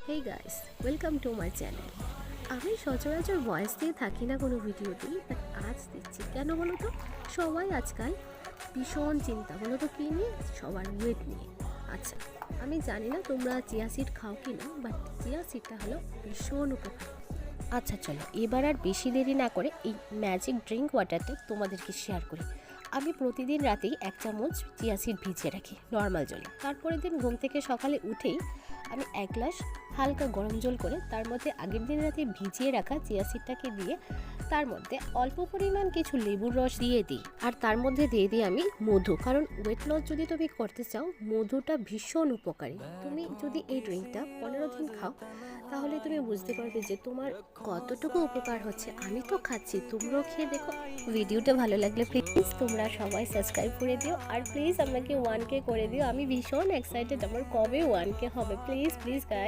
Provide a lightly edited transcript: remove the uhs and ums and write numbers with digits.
Hey guys, welcome to my channel. আমি সচরাচর voice দিয়ে থাকি না কোনো ভিডিওতেই, বাট আজ দিচ্ছি। কেন বলো তো? সবাই আজকাল ভীষণ চিন্তা, বলো তো কী নিয়ে? সবার ওয়েট নিয়ে। আচ্ছা, আমি জানি না তোমরা চিয়া সিড খাও কি না, বাট চিয়া সিডটা হলো ভীষণ উপকার। আচ্ছা চলো, এবার আর বেশি দেরি না করে এই ম্যাজিক ড্রিঙ্ক ওয়াটারটা তোমাদেরকে শেয়ার করি। আমি প্রতিদিন রাতেই 1 চামচ চিয়া সিড ভিজিয়ে রাখি নর্মাল জলে। তারপরের দিন ঘুম থেকে সকালে উঠেই আমি 1 গ্লাস হালকা গরম জল করে তার মধ্যে আগের দিন রাতে ভিজিয়ে রাখা চিয়া সিডটাকে দিয়ে তার মধ্যে অল্প পরিমাণ কিছু লেবুর রস দিয়ে দিই। আর তার মধ্যে দিয়ে দিই আমি মধু, কারণ ওয়েট লস যদি তুমি করতে চাও মধুটা ভীষণ উপকারী। তুমি যদি এই ড্রিঙ্কটা 15 দিন খাও তাহলে তুমি বুঝতে পারবে যে তোমার কতটুকু উপকার হচ্ছে। আমি তো খাচ্ছি, তোমরাও খেয়ে দেখো। ভিডিওটা ভালো লাগলে প্লিজ তোমরা সবাই সাবস্ক্রাইব করে দিও, আর প্লিজ আমাকে 1K করে দিও। আমি ভীষণ এক্সাইটেড, আমার কবে 1K হবে। Please please guys.